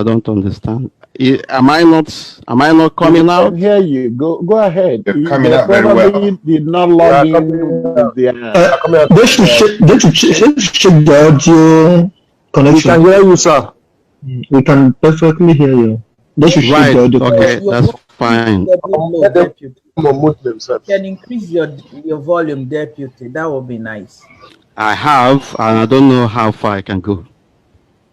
I don't understand. Am I not coming I out? can hear you. Go ahead. You're They coming out very probably well. did not log in with their. They should check the audio connection. We can hear you, sir. We can perfectly hear you. They should check Right. the audio Okay, connection. that's fine. Let them mute themselves. You can increase your volume, deputy. That would be nice. I have, and I don't know how far I can go.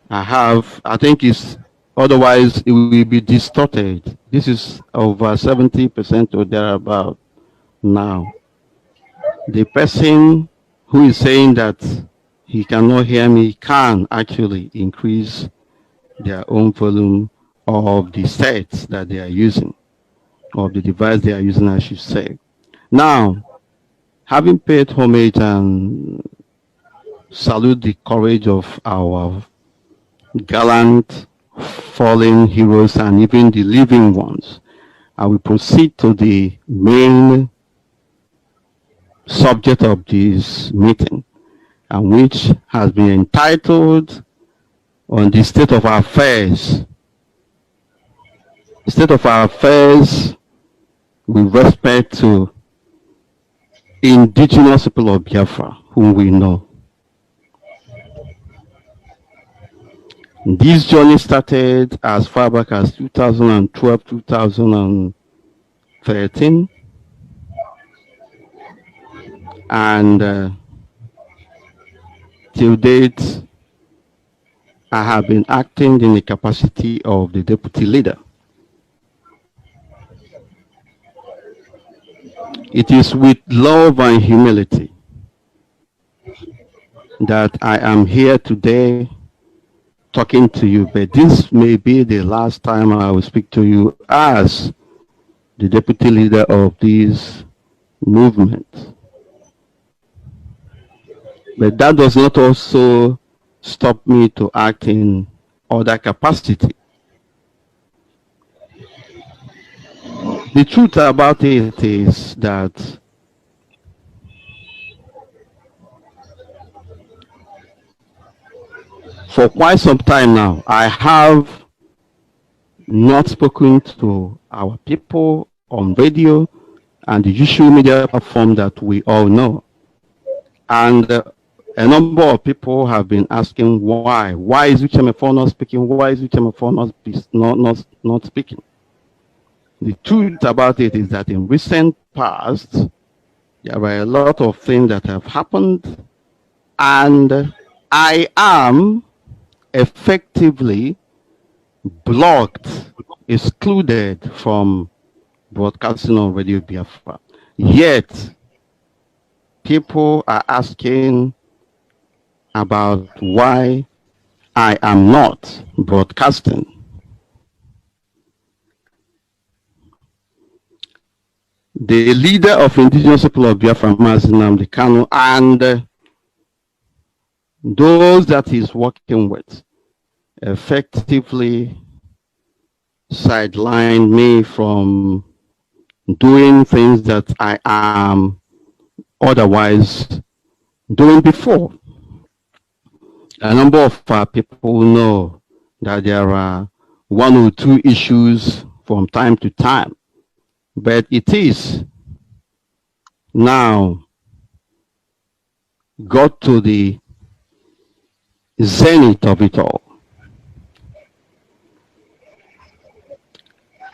I think it's, otherwise it will be distorted. This is over 70% or thereabout now. The person who is saying that he cannot hear me can actually increase their own volume of the sets that they are using, of the device they are using, I should say. Now, having paid homage and salute the courage of our gallant fallen heroes and even the living ones, I will proceed to the main subject of this meeting, and which has been entitled on the state of our affairs. State of our affairs with respect to indigenous people of Biafra, whom we know. This journey started as far back as 2012, 2013, and till date, I have been acting in the capacity of the deputy leader. It is with love and humility that I am here today talking to you, but this may be the last time I will speak to you as the deputy leader of this movement. But that does not also stop me to act in other capacity. The truth about it is that for quite some time now, I have not spoken to our people on radio and the usual media platform that we all know. And a number of people have been asking why. Why is UTM4 not speaking? Why is UTM4 not speaking? The truth about it is that in recent past, there were a lot of things that have happened, and I am effectively blocked, excluded from broadcasting on Radio Biafra. Yet, people are asking about why I am not broadcasting. The leader of indigenous people of Biafra, Mazinam Kanu, and those that he's working with effectively sidelined me from doing things that I am otherwise doing before. A number of people know that there are one or two issues from time to time, but it is now got to the zenith of it all.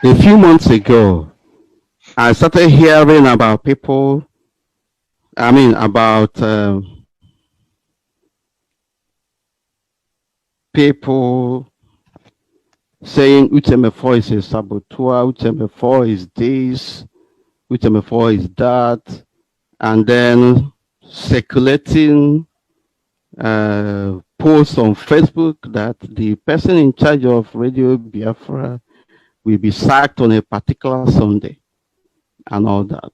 A few months ago, I started hearing about people, about people saying UTM4 is a saboteur, UTM4 is this, UTM4 is that, and then circulating posts on Facebook that the person in charge of Radio Biafra will be sacked on a particular Sunday and all that.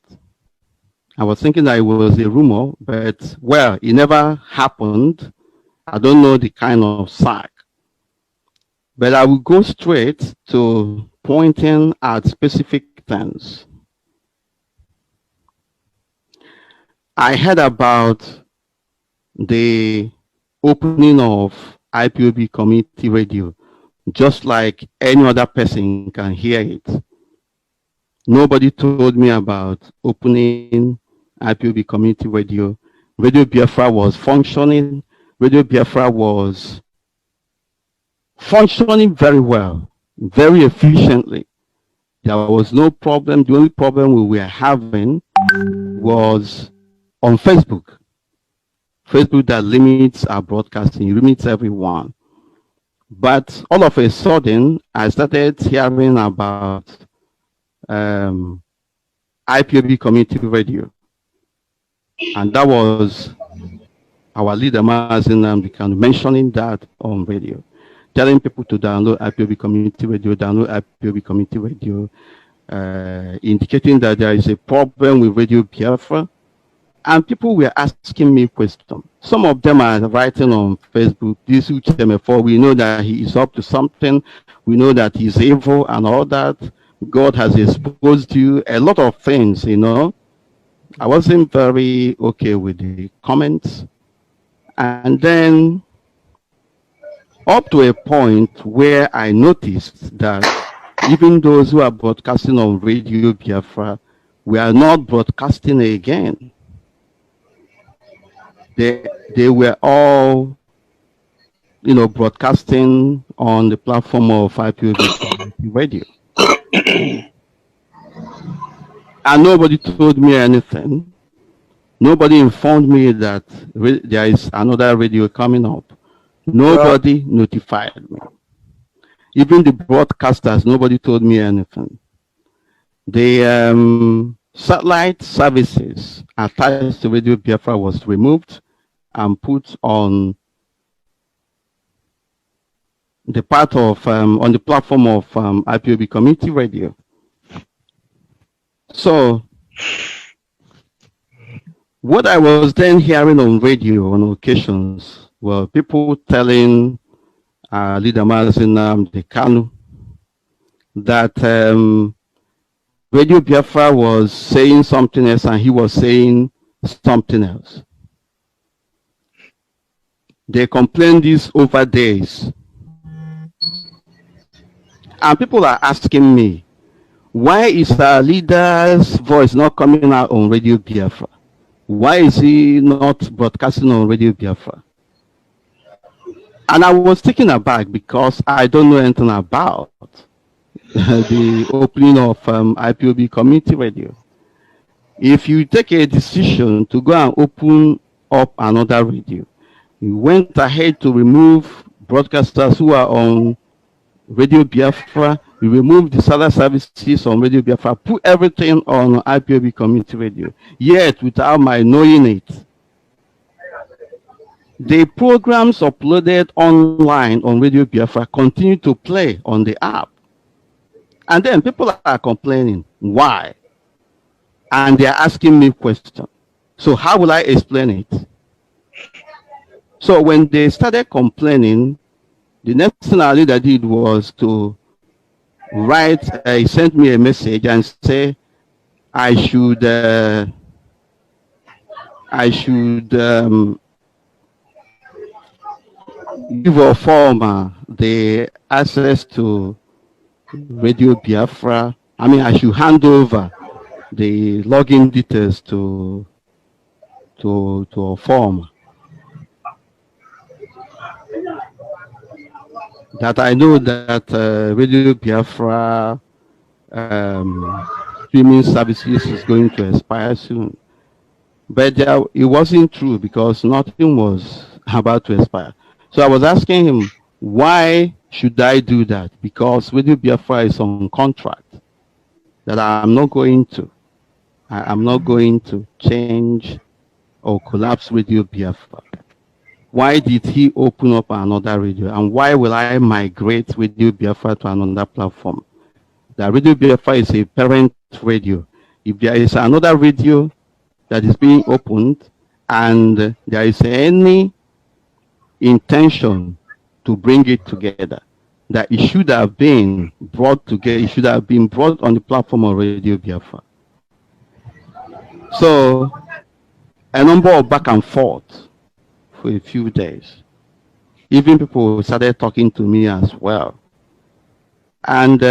I was thinking that it was a rumor, but well, it never happened. I don't know the kind of sack. But I will go straight to pointing at specific things. I heard about the opening of IPOB community radio just like any other person can hear it. Nobody told me about opening IPOB community radio. Radio Biafra was functioning. Radio Biafra was functioning very well, very efficiently. There was no problem. The only problem we were having was on Facebook. Facebook that limits our broadcasting, limits everyone. But all of a sudden, I started hearing about IPOB community radio. And that was our leader, Mazin Namdekan, mentioning that on radio, telling people to download IPOB community radio, indicating that there is a problem with Radio Biafra. And people were asking me questions. Some of them are writing on Facebook, this UTM4, we know that he is up to something. We know that he's evil and all that. God has exposed you, a lot of things, you know. I wasn't very okay with the comments. And then up to a point where I noticed that even those who are broadcasting on Radio Biafra, we are not broadcasting again. They were all, you know, broadcasting on the platform of IPOB radio. And nobody told me anything. Nobody informed me that there is another radio coming up. Nobody notified me. Even the broadcasters, nobody told me anything. The satellite services attached to Radio Biafra was removed and put on the part of on the platform of IPOB community radio. So what I was then hearing on radio on occasions were people telling leader Mazin Namdekan that Radio Biafra was saying something else and he was saying something else. They complained this over days. And people are asking me, why is our leader's voice not coming out on Radio Biafra? Why is he not broadcasting on Radio Biafra? And I was taken aback because I don't know anything about the opening of IPOB community radio. If you take a decision to go and open up another radio, you went ahead to remove broadcasters who are on Radio Biafra, you remove the satellite services on Radio Biafra, put everything on IPOB community radio, yet without my knowing it. The programs uploaded online on Radio Biafra continue to play on the app. And then people are complaining, why? And they're asking me questions. So how will I explain it? So when they started complaining, the next thing our leader did was to write, he sent me a message and say, I should give a form the access to Radio Biafra. I mean, I should hand over the login details to a form that I know that Radio Biafra streaming services is going to expire soon. But it wasn't true because nothing was about to expire. So I was asking him, why should I do that? Because Radio Biafra is on contract that I'm not going to. I'm not going to change or collapse Radio Biafra. Why did he open up another radio? And why will I migrate Radio Biafra to another platform? The Radio Biafra is a parent radio. If there is another radio that is being opened and there is any intention to bring it together, that it should have been brought together, it should have been brought on the platform of Radio Biafra. So a number of back and forth for a few days. Even people started talking to me as well. And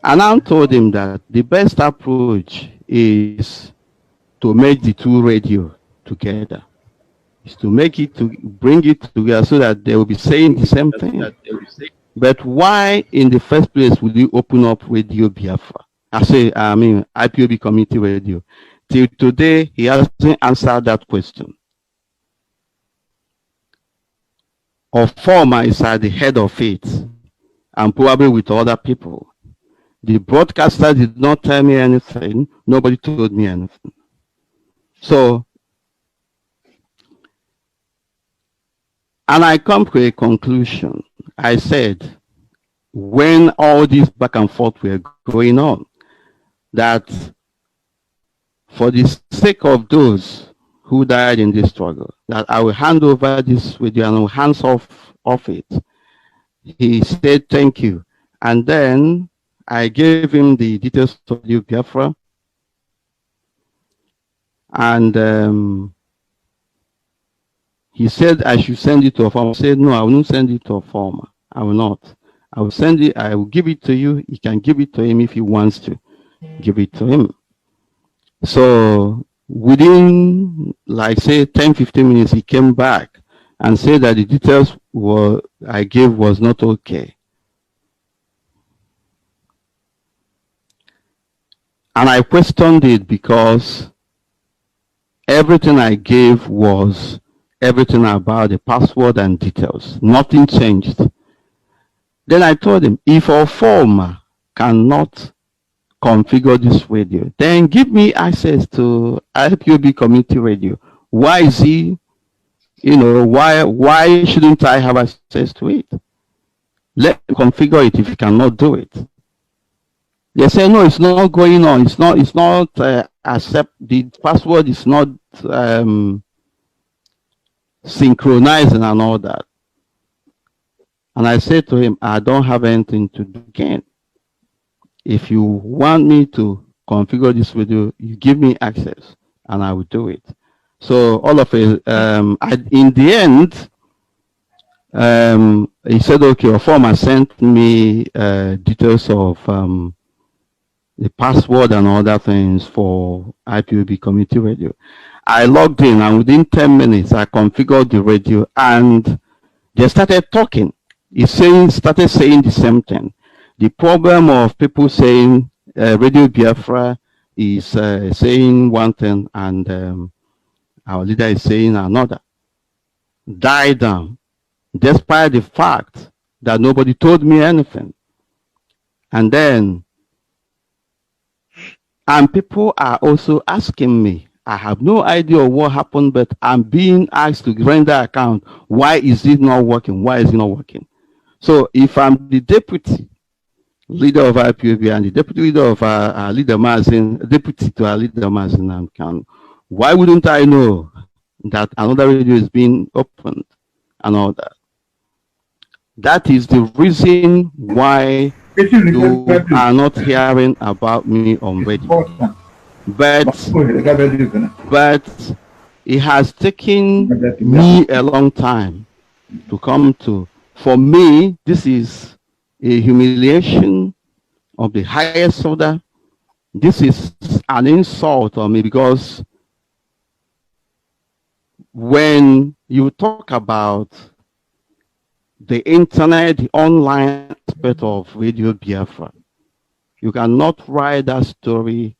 I told him that the best approach is to make the two radio together. Is to make it to bring it together so that they will be saying the same thing. But why in the first place would you open up Radio Biafra? I mean IPOB Community Radio. Till today, he hasn't answered that question. Or former is at the head of it, and probably with other people. The broadcaster did not tell me anything. Nobody told me anything. So, and I come to a conclusion. I said, when all this back and forth were going on, that for the sake of those who died in this struggle, that I will hand over this video and I will hands off it. He said, thank you. And then I gave him the details of you, Biafra. And he said I should send it to a former. I said, no, I will not send it to a former. I will not. I will send it, I will give it to you. You can give it to him if he wants to. Give it to him. So within, like, say, 10, 15 minutes, he came back and said that the details I gave was not okay. And I questioned it because everything I gave was everything about the password and details. Nothing changed. Then I told him, if a former cannot configure this radio, then give me access to IPOB Community Radio. Why is he, why shouldn't I have access to it? Let me configure it if you cannot do it. They say, no, it's not going on. It's not accept, the password is not synchronizing and all that. And I said to him, I don't have anything to do again. If you want me to configure this video, you give me access and I will do it. So all of it, in the end, he said, okay, a former sent me details of the password and other things for IPOB Community Radio. I logged in and within 10 minutes, I configured the radio and they started talking. He started saying the same thing. The problem of people saying Radio Biafra is saying one thing and our leader is saying another. Died down, despite the fact that nobody told me anything. And then, and people are also asking me, I have no idea what happened, but I'm being asked to render account. Why is it not working? Why is it not working? So if I'm the deputy leader of IPOB and the deputy leader of our leader Mazin, deputy to our leader Mazin, why wouldn't I know that another radio is being opened and all that? That is the reason why you are not hearing about me on radio. But it has taken me a long time to come to. For me, this is a humiliation of the highest order. This is an insult on me because when you talk about the internet, the online aspect of Radio Biafra, you cannot write that story.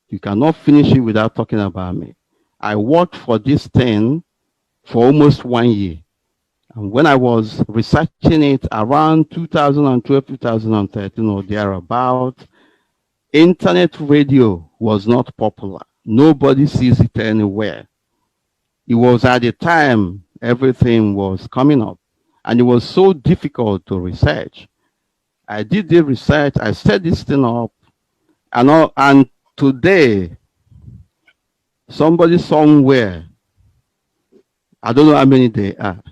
You cannot finish it without talking about me. I worked for this thing for almost 1 year. And when I was researching it around 2012, 2013 or thereabout, internet radio was not popular. Nobody sees it anywhere. It was at the time everything was coming up. And it was so difficult to research. I did the research, I set this thing up, and today, somebody somewhere, I don't know how many they are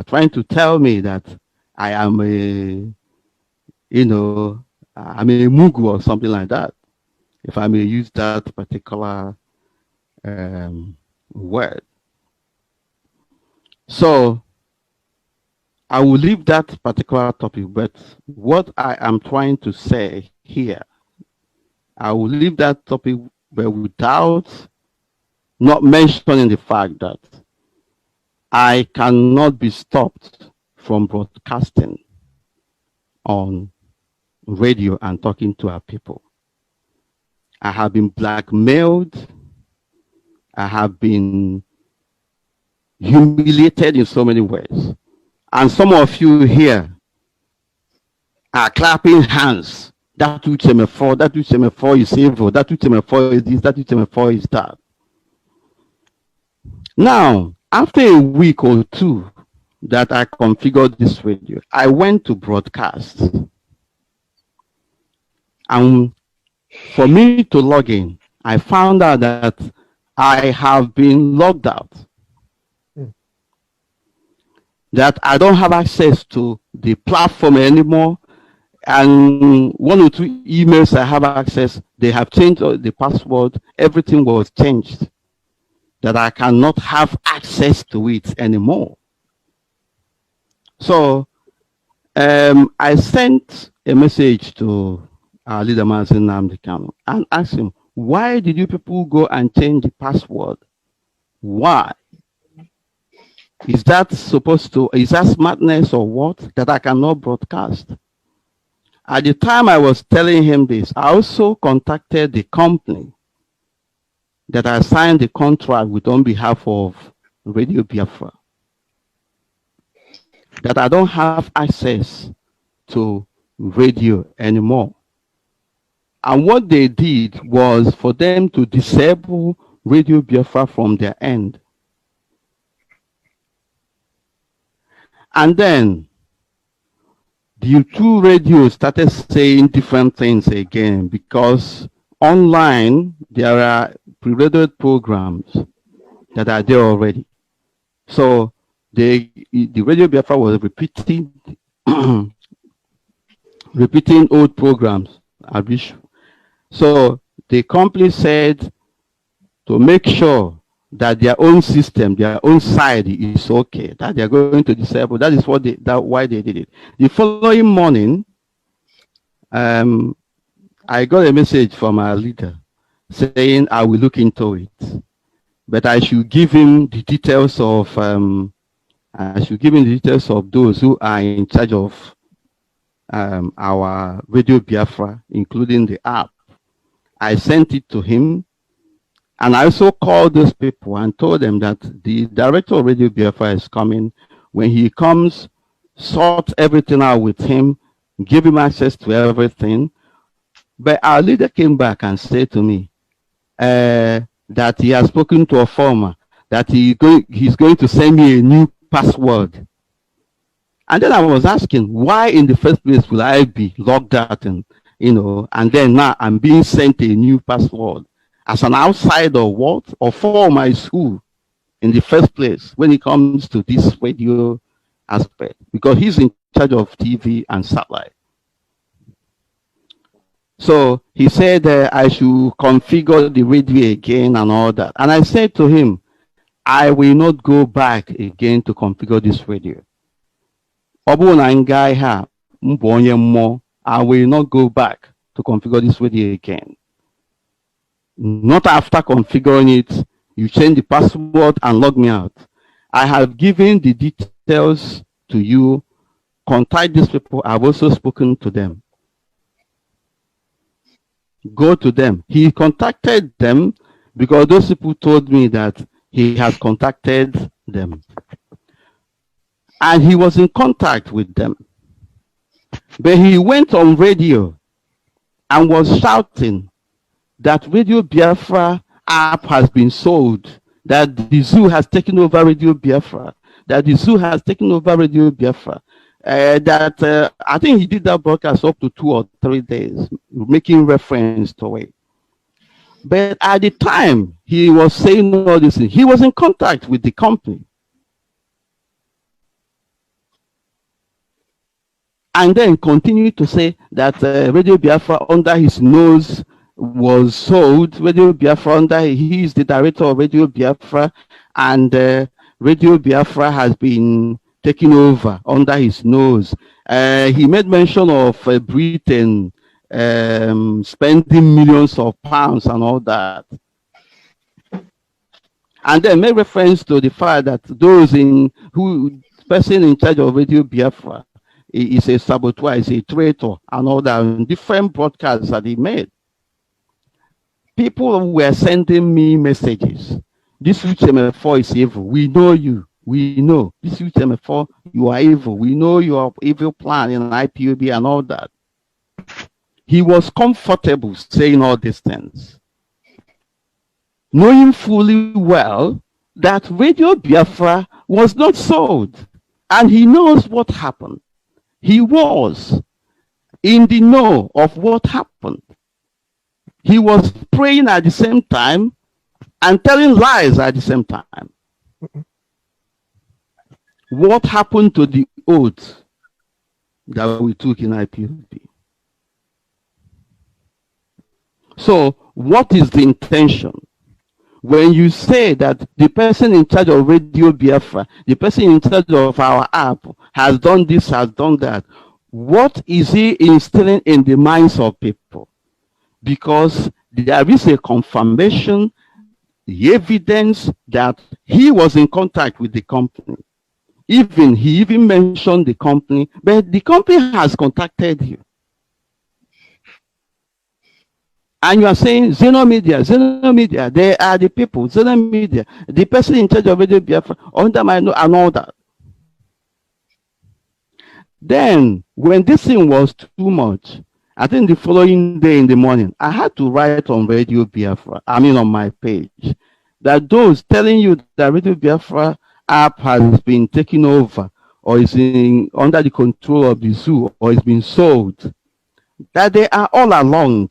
trying to tell me that I am I'm a Mugu or something like that, if I may use that particular word. So I will leave that particular topic, but what I am trying to say here, I will leave that topic, but without not mentioning the fact that I cannot be stopped from broadcasting on radio and talking to our people. I have been blackmailed. I have been humiliated in so many ways. And some of you here are clapping hands. That which MFO is evil. That which MFO is this. That which MFO is that. Now, after a week or two that I configured this radio, I went to broadcast. And for me to log in, I found out that I have been logged out. That I don't have access to the platform anymore. And one or two emails I have access, they have changed the password. Everything was changed. That I cannot have access to it anymore. So I sent a message to our leader, Mazin Namdekano, and asked him, why did you people go and change the password? Why? Is that smartness or what? That I cannot broadcast? At the time I was telling him this, I also contacted the company that I signed the contract with on behalf of Radio Biafra. That I don't have access to radio anymore. And what they did was for them to disable Radio Biafra from their end. And then the two radios started saying different things again, because online there are preloaded programs that are there already. So the Radio Biafra was repeating repeating old programs. So the company said to make sure that their own system, their own side is okay, that they are going to disable. That is what why they did it. The following morning, I got a message from our leader saying I will look into it, but I should give him the details of those who are in charge of our Radio Biafra, including the app. I sent it to him, and I also called those people and told them that the director of Radio Biafra is coming. When he comes, sort everything out with him, give him access to everything. But our leader came back and said to me that he has spoken to a former, that he's going to send me a new password. And then I was asking, why in the first place will I be logged out and then now I'm being sent a new password as an outsider, what? Or for my school in the first place when it comes to this radio aspect, because he's in charge of TV and satellite. So he said I should configure the radio again and all that. And I said to him, I will not go back again to configure this radio. I will not go back to configure this radio again. Not after configuring it, you change the password and log me out. I have given the details to you. Contact these people. I've also spoken to them. Go to them. He contacted them because those people told me that he has contacted them. And he was in contact with them. But he went on radio and was shouting that Radio Biafra app has been sold, that the zoo has taken over Radio Biafra, that the zoo has taken over Radio Biafra. I think he did that broadcast up to 2 or 3 days, making reference to it. But at the time he was saying all this, he was in contact with the company. And then continued to say that Radio Biafra under his nose was sold. Radio Biafra he is the director of Radio Biafra, and Radio Biafra has been taking over under his nose. He made mention of Britain spending millions of pounds and all that. And then made reference to the fact that person in charge of Radio Biafra is a saboteur, is a traitor, and all that, different broadcasts that he made. People were sending me messages. This UTM4 is evil. We know you. We know. This UTM4, you are evil. We know your evil plan in IPOB and all that. He was comfortable saying all these things, knowing fully well that Radio Biafra was not sold. And he knows what happened. He was in the know of what happened. He was praying at the same time and telling lies at the same time. What happened to the oath that we took in IPOB? So, what is the intention? When you say that the person in charge of Radio Biafra, the person in charge of our app has done this, has done that, what is he instilling in the minds of people? Because there is a confirmation, the evidence that he was in contact with the company. He even mentioned the company, but the company has contacted you. And you are saying Xeno Media, they are the people, Xeno Media, the person in charge of Radio Biafra, under my nose and all that. Then, when this thing was too much, I think the following day in the morning, I had to write on Radio Biafra, on my page, that those telling you that Radio Biafra app has been taken over or is under the control of the zoo or is being sold, that they are all along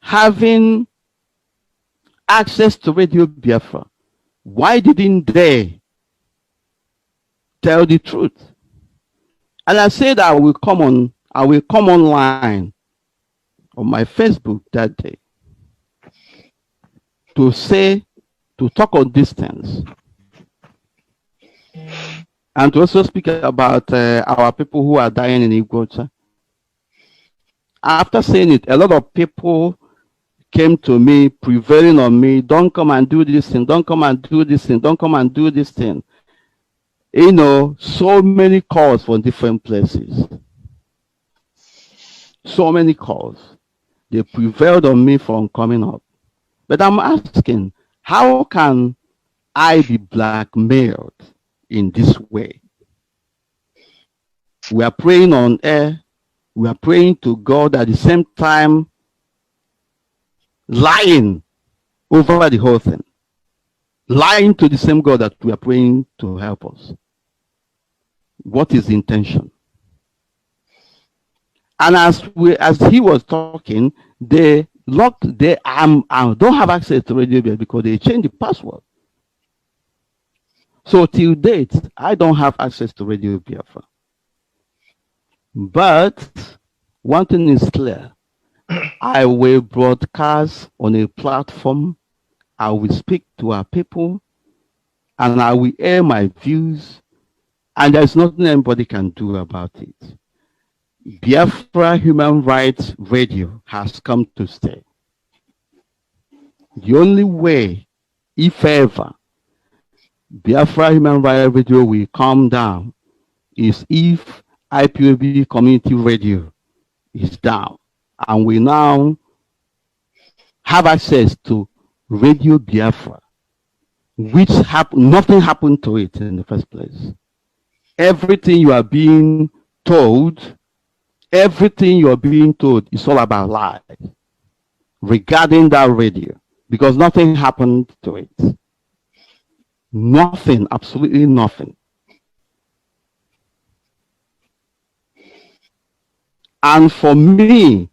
having access to Radio Biafra. Why didn't they tell the truth? And I said I will come online on my Facebook that day to talk on distance and to also speak about our people who are dying in Igbocha. After saying it, a lot of people came to me, prevailing on me, don't come and do this thing, don't come and do this thing, don't come and do this thing. You know, so many calls from different places. So many calls. They prevailed on me from coming up. But I'm asking, how can I be blackmailed in this way? We are praying on air. We are praying to God at the same time, lying over the whole thing. Lying to the same God that we are praying to help us. What is the intention? And as he was talking, they don't have access to Radio Biafra because they changed the password. So till date, I don't have access to Radio Biafra. But one thing is clear. I will broadcast on a platform. I will speak to our people, and I will air my views, and there's nothing anybody can do about it. Biafra Human Rights Radio has come to stay. The only way, if ever, Biafra Human Rights Radio will come down is if IPOB Community Radio is down, and we now have access to Radio Biafra, which nothing happened to it in the first place. Everything you are being told, is all about lies regarding that radio, because nothing happened to it. Nothing, absolutely nothing. And for me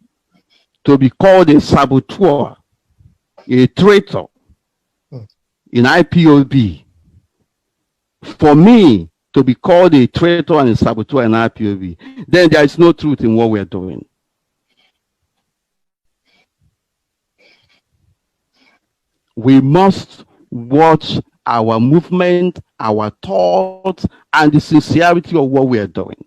to be called a saboteur, a traitor in IPOB, for me to be called a traitor and a saboteur in IPOB, then there is no truth in what we are doing. We must watch our movement our thoughts and the sincerity of what we are doing.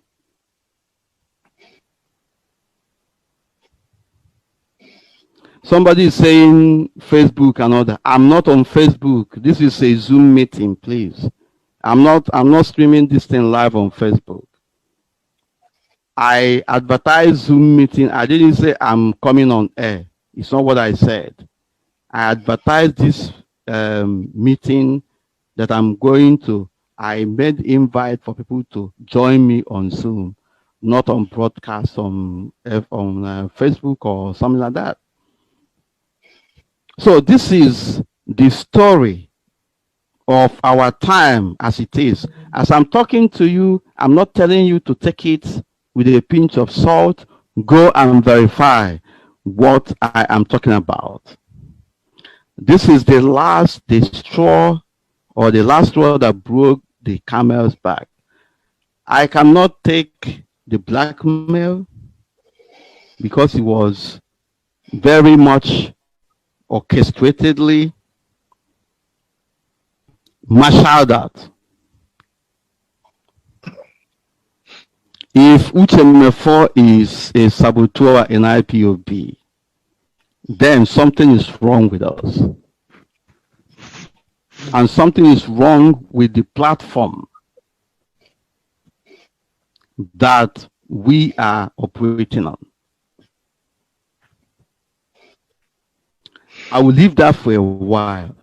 Somebody is saying Facebook and all that. I'm not on Facebook. This is a Zoom meeting, please. I'm not streaming this thing live on Facebook. I advertised Zoom meeting. I didn't say I'm coming on air. It's not what I said. I advertised this meeting that I'm going to. I made invite for people to join me on Zoom, not on broadcast on Facebook or something like that. So this is the story of our time as it is. As I'm talking to you, I'm not telling you to take it with a pinch of salt. Go and verify what I am talking about. This is the last straw, or the last straw that broke the camel's back. I cannot take the blackmail because it was very much orchestratedly marshaled out. If Uchemefo is a saboteur in IPOB, then something is wrong with us. And something is wrong with the platform that we are operating on. I will leave that for a while.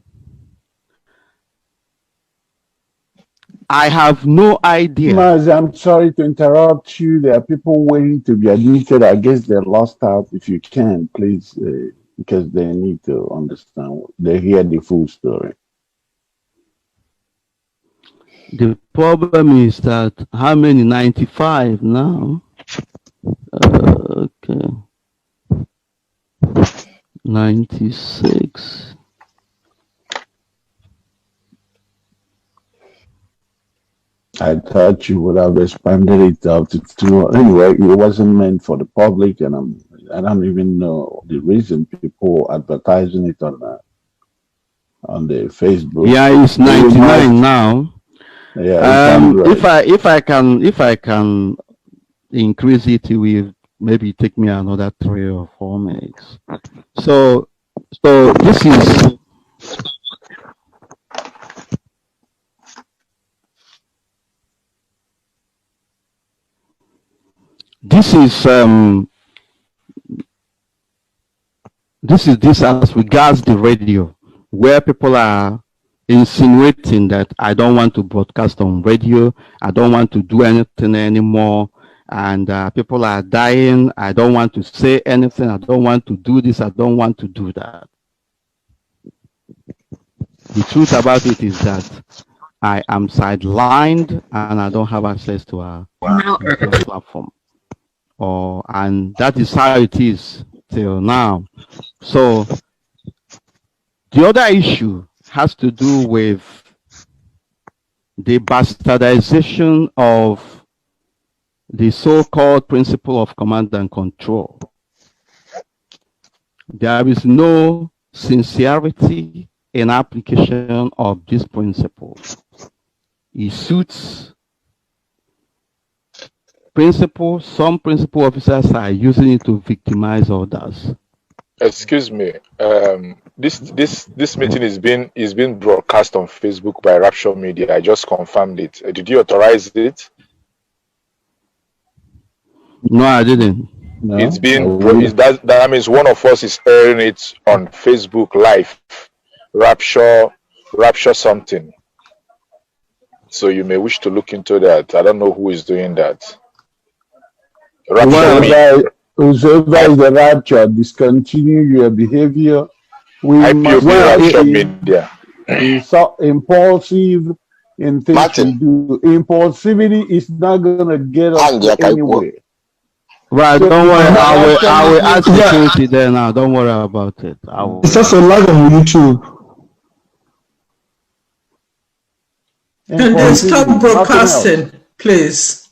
I have no idea. Maz, I'm sorry to interrupt you. There are people waiting to be admitted. I guess they're lost out. If you can, please, because they need to understand. They hear the full story. The problem is that how many? 95 now. Okay. 96. I thought you would have expanded it out to 2. Anyway, it wasn't meant for the public, and I don't even know the reason people advertising it on the Facebook. Yeah, it's 99 now. Yeah, if I can increase it, it will maybe take me another 3 or 4 minutes. So this is this as regards the radio, where people are insinuating that I don't want to broadcast on radio, I don't want to do anything anymore, and people are dying, I don't want to say anything, I don't want to do this, I don't want to do that. The truth about it is that I am sidelined and I don't have access to our platform. And that is how it is till now. So the other issue has to do with the bastardization of the so-called principle of command and control. There is no sincerity in application of this principle. It suits principle. Some principal officers are using it to victimize others. Excuse me. This meeting is being broadcast on Facebook by Rapture Media. I just confirmed it. Did you authorize it? No, I didn't. No, It's been that means one of us is airing it on Facebook Live. Rapture something. So you may wish to look into that. I don't know who is doing that. Whoever is the rapture, discontinue your behavior. We IPOB Rapture Media. So impulsive in things Martin. we do. Impulsivity is not gonna get us anywhere. Right, So don't worry. I will ask Yeah. security there now. Don't worry about it. I will. It's also live on YouTube. Can they stop Impulsivity, nothing else. broadcasting, please?